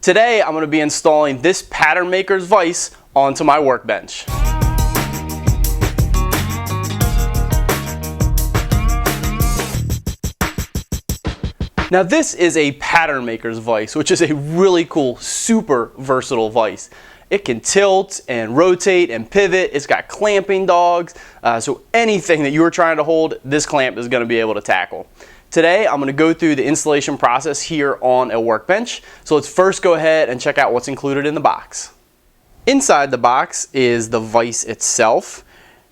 Today I'm going to be installing this pattern maker's vise onto my workbench. Now this is a pattern maker's vise, which is a really cool, super versatile vise. It can tilt and rotate and pivot. It's got clamping dogs, so anything that you are trying to hold, this clamp is going to be able to tackle. Today I'm going to go through the installation process here on a workbench. So let's first go ahead and check out what's included in the box. Inside the box is the vise itself,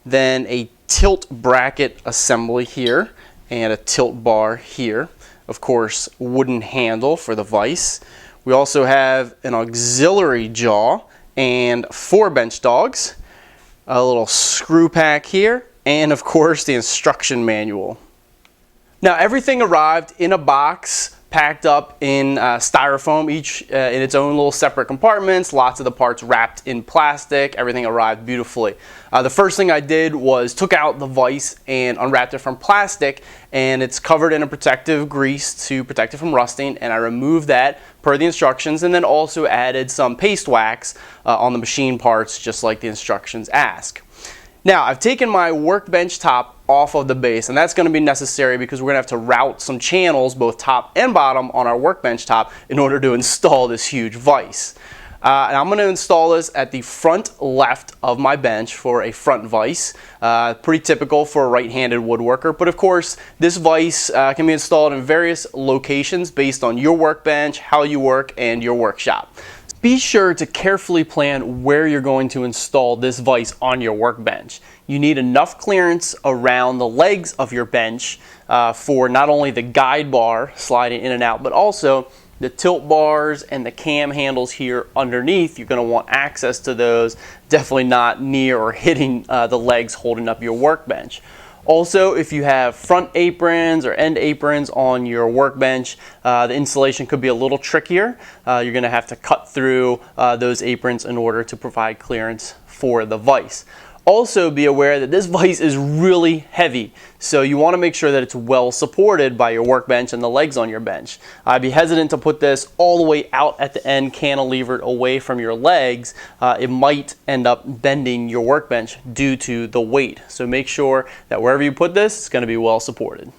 then a tilt bracket assembly here and a tilt bar here. Of course, wooden handle for the vise. We also have an auxiliary jaw and 4 bench dogs, a little screw pack here, and of course the instruction manual. Now everything arrived in a box packed up in styrofoam, each in its own little separate compartments, lots of the parts wrapped in plastic. Everything arrived beautifully. The first thing I did was took out the vise and unwrapped it from plastic, and it's covered in a protective grease to protect it from rusting, and I removed that per the instructions, and then also added some paste wax on the machine parts just like the instructions ask. Now I've taken my workbench top off of the base, and that's going to be necessary because we're going to have to route some channels both top and bottom on our workbench top in order to install this huge vise. And I'm going to install this at the front left of my bench for a front vise. Pretty typical for a right-handed woodworker, but of course this vise can be installed in various locations based on your workbench, how you work, and your workshop. Be sure to carefully plan where you're going to install this vise on your workbench. You need enough clearance around the legs of your bench for not only the guide bar sliding in and out, but also the tilt bars and the cam handles here underneath. You're going to want access to those, definitely not near or hitting the legs holding up your workbench. Also, if you have front aprons or end aprons on your workbench, the installation could be a little trickier. You're going to have to cut through those aprons in order to provide clearance for the vise. Also be aware that this vise is really heavy, so you want to make sure that it's well supported by your workbench and the legs on your bench. I'd be hesitant to put this all the way out at the end, cantilevered away from your legs. It might end up bending your workbench due to the weight. So make sure that wherever you put this, it's going to be well supported.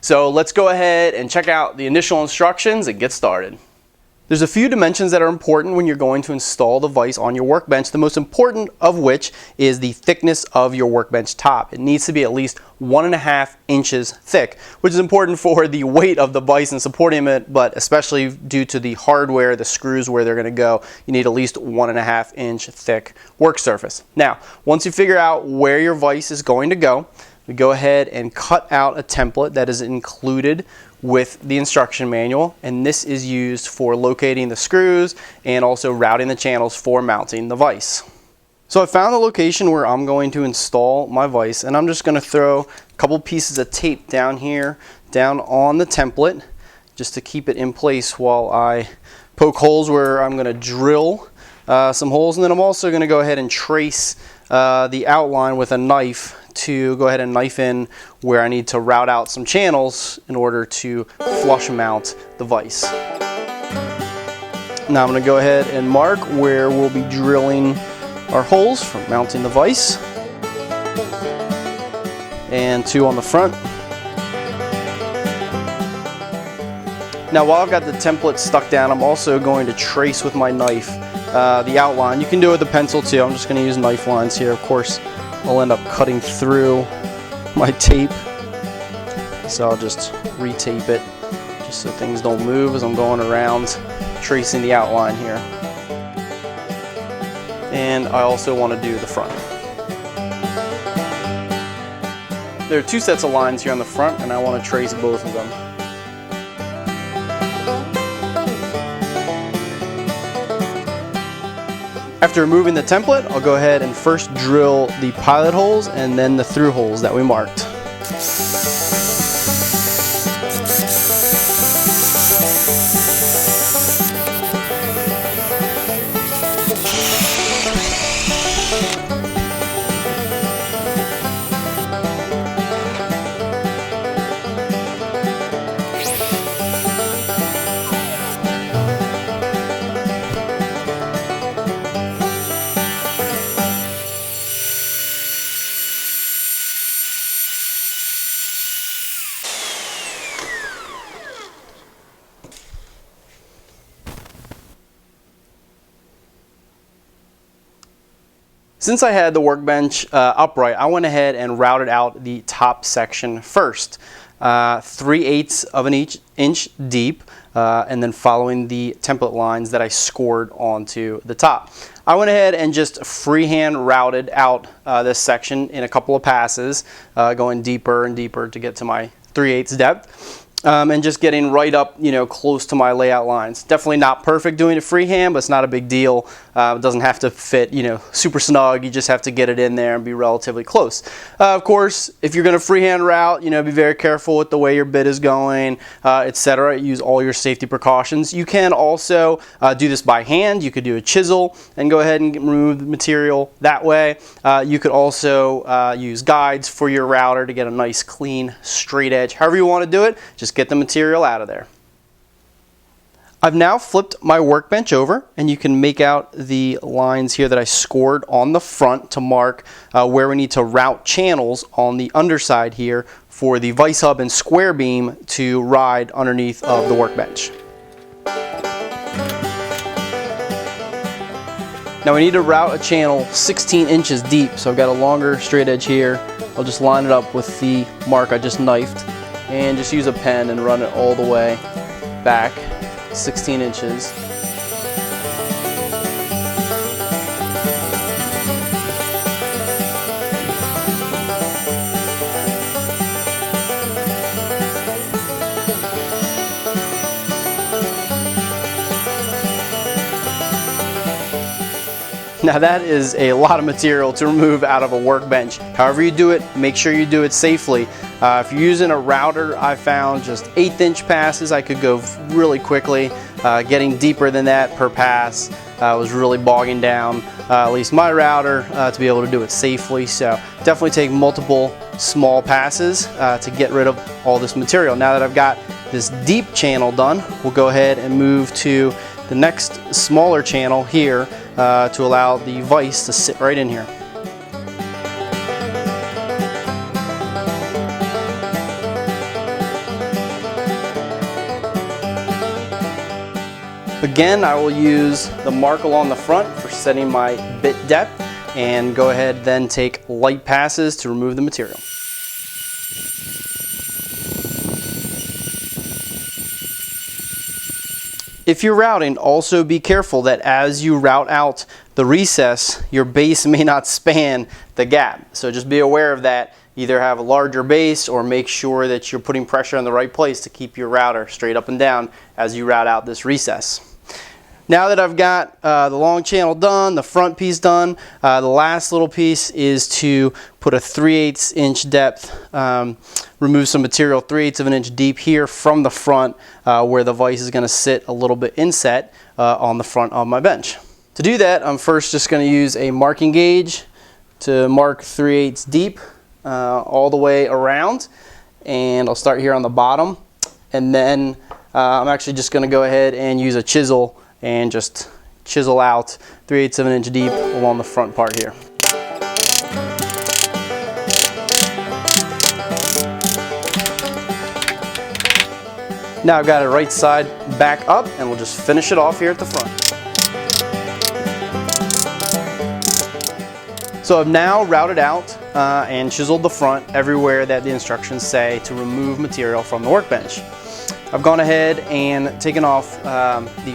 So let's go ahead and check out the initial instructions and get started. There's a few dimensions that are important when you're going to install the vise on your workbench, the most important of which is the thickness of your workbench top. It needs to be at least 1.5 inches thick, which is important for the weight of the vise and supporting it, but especially due to the hardware, the screws where they're going to go, you need at least 1.5 inch thick work surface. Now, once you figure out where your vise is going to go, we go ahead and cut out a template that is included with the instruction manual, and this is used for locating the screws and also routing the channels for mounting the vise. So I found the location where I'm going to install my vise, and I'm just going to throw a couple pieces of tape down here, down on the template, just to keep it in place while I poke holes where I'm going to drill some holes, and then I'm also going to go ahead and trace the outline with a knife to go ahead and knife in where I need to route out some channels in order to flush mount the vise. Now I'm going to go ahead and mark where we'll be drilling our holes for mounting the vise, and 2 on the front. Now while I've got the template stuck down, I'm also going to trace with my knife the outline. You can do it with a pencil too. I'm just going to use knife lines here. Of course, I'll end up cutting through my tape, so I'll just retape it just so things don't move as I'm going around tracing the outline here. And I also want to do the front. There are 2 sets of lines here on the front, and I want to trace both of them. After removing the template, I'll go ahead and first drill the pilot holes and then the through holes that we marked. Since I had the workbench upright, I went ahead and routed out the top section first. 3/8 of an inch deep, and then following the template lines that I scored onto the top. I went ahead and just freehand routed out this section in a couple of passes, going deeper and deeper to get to my 3/8 depth. And just getting right up, close to my layout lines. Definitely not perfect doing it freehand, but it's not a big deal. It doesn't have to fit, super snug. You just have to get it in there and be relatively close. Of course, if you're going to freehand route, be very careful with the way your bit is going, etc. Use all your safety precautions. You can also do this by hand. You could do a chisel and go ahead and remove the material that way. You could also use guides for your router to get a nice, clean, straight edge. However you want to do it, just get the material out of there. I've now flipped my workbench over, and you can make out the lines here that I scored on the front to mark where we need to route channels on the underside here for the vise hub and square beam to ride underneath of the workbench. Now we need to route a channel 16 inches deep, so I've got a longer straight edge here. I'll just line it up with the mark I just knifed, and just use a pen and run it all the way back 16 inches. Now that is a lot of material to remove out of a workbench. However you do it, make sure you do it safely. If you're using a router, I found just 1/8 inch passes. I could go really quickly. Getting deeper than that per pass was really bogging down, at least my router, to be able to do it safely. So definitely take multiple small passes to get rid of all this material. Now that I've got this deep channel done, we'll go ahead and move to the next smaller channel here to allow the vise to sit right in here. Again, I will use the mark along the front for setting my bit depth, and go ahead then take light passes to remove the material. If you're routing, also be careful that as you route out the recess, your base may not span the gap. So just be aware of that. Either have a larger base or make sure that you're putting pressure in the right place to keep your router straight up and down as you route out this recess. Now that I've got the long channel done, the front piece done, the last little piece is to put a 3/8 inch depth, remove some material 3/8 of an inch deep here from the front where the vise is going to sit a little bit inset on the front of my bench. To do that, I'm first just going to use a marking gauge to mark 3/8 deep all the way around, and I'll start here on the bottom, and then I'm actually just going to go ahead and use a chisel and just chisel out 3/8 of an inch deep along the front part here. Now I've got it right side back up, and we'll just finish it off here at the front. So I've now routed out and chiseled the front everywhere that the instructions say to remove material from the workbench. I've gone ahead and taken off the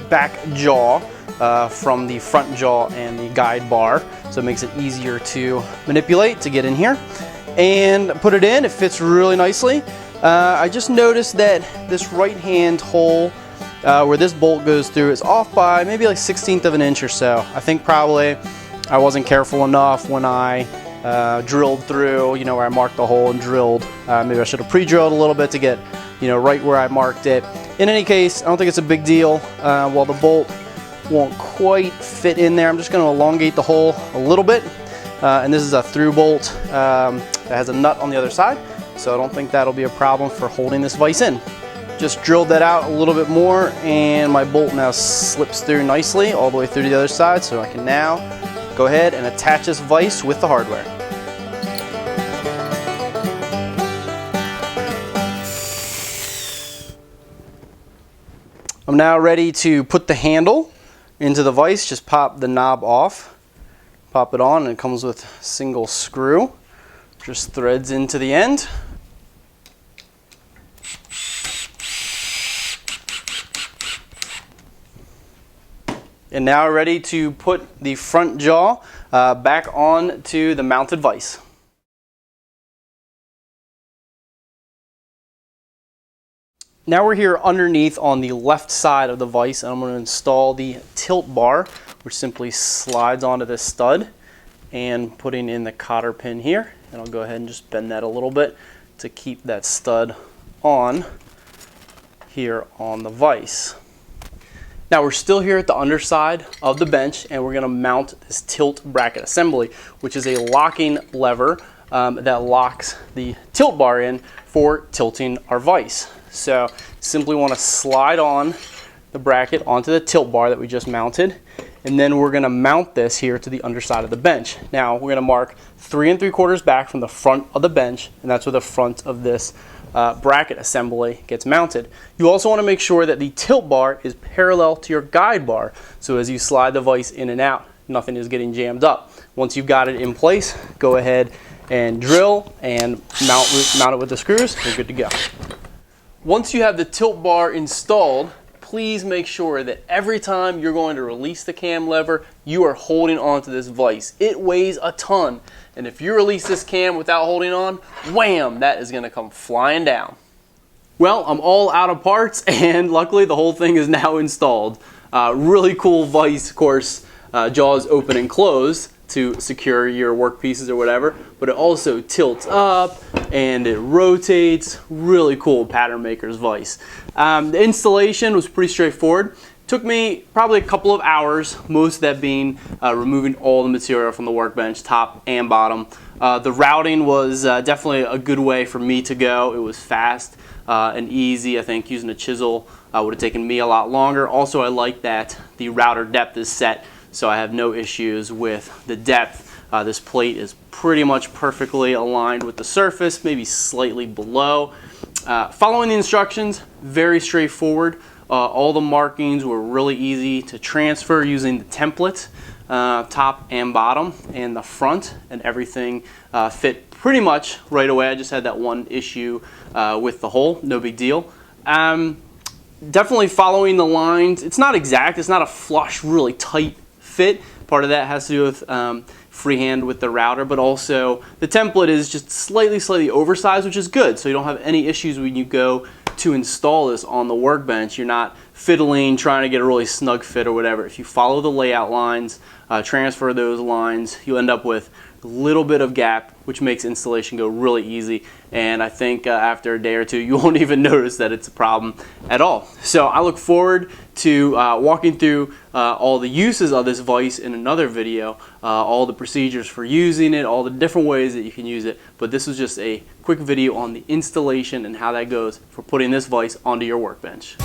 back jaw from the front jaw and the guide bar, so it makes it easier to manipulate to get in here, and put it in. It fits really nicely. I just noticed that this right hand hole where this bolt goes through is off by maybe like 1/16 of an inch or so. I think probably I wasn't careful enough when I drilled through, where I marked the hole and drilled. Maybe I should have pre-drilled a little bit to get right where I marked it. In any case, I don't think it's a big deal. While the bolt won't quite fit in there, I'm just going to elongate the hole a little bit. And this is a through bolt that has a nut on the other side, so I don't think that'll be a problem for holding this vise in. Just drilled that out a little bit more, and my bolt now slips through nicely all the way through to the other side, so I can now go ahead and attach this vise with the hardware. I'm now ready to put the handle into the vise. Just pop the knob off, Pop it on, and it comes with a single screw. Just threads into the end. And now we're ready to put the front jaw back on to the mounted vise. Now we're here underneath on the left side of the vise, and I'm going to install the tilt bar, which simply slides onto this stud, and putting in the cotter pin here. And I'll go ahead and just bend that a little bit to keep that stud on here on the vise. Now we're still here at the underside of the bench, and we're going to mount this tilt bracket assembly, which is a locking lever that locks the tilt bar in for tilting our vise. So simply want to slide on the bracket onto the tilt bar that we just mounted, and then we're going to mount this here to the underside of the bench. Now we're going to mark 3 3/4 back from the front of the bench, and that's where the front of this bracket assembly gets mounted. You also want to make sure that the tilt bar is parallel to your guide bar, so as you slide the vise in and out, nothing is getting jammed up. Once you've got it in place, go ahead and drill and mount it with the screws. We're good to go. Once you have the tilt bar installed, please make sure that every time you're going to release the cam lever, you are holding onto this vise. It weighs a ton, and if you release this cam without holding on, wham, that is going to come flying down. Well, I'm all out of parts, and luckily the whole thing is now installed. Really cool vise, of course, jaws open and close to secure your work pieces or whatever, but it also tilts up and it rotates. Really cool pattern maker's vise. The installation was pretty straightforward. Took me probably a couple of hours, most of that being removing all the material from the workbench, top and bottom. The routing was definitely a good way for me to go. It was fast and easy. I think using a chisel would have taken me a lot longer. Also, I like that the router depth is set, so I have no issues with the depth. This plate is pretty much perfectly aligned with the surface, maybe slightly below. Following the instructions, very straightforward. All the markings were really easy to transfer using the template, top and bottom, and the front, and everything fit pretty much right away. I just had that one issue with the hole, no big deal. Definitely following the lines. It's not exact, it's not a flush, really tight fit. Part of that has to do with freehand with the router, but also the template is just slightly oversized, which is good, so you don't have any issues when you go to install this on the workbench. You're not fiddling, trying to get a really snug fit or whatever. If you follow the layout lines, transfer those lines, you'll end up with a little bit of gap, which makes installation go really easy. And I think after a day or two, you won't even notice that it's a problem at all. So I look forward to walking through all the uses of this vise in another video, all the procedures for using it, all the different ways that you can use it. But this was just a quick video on the installation and how that goes for putting this vise onto your workbench.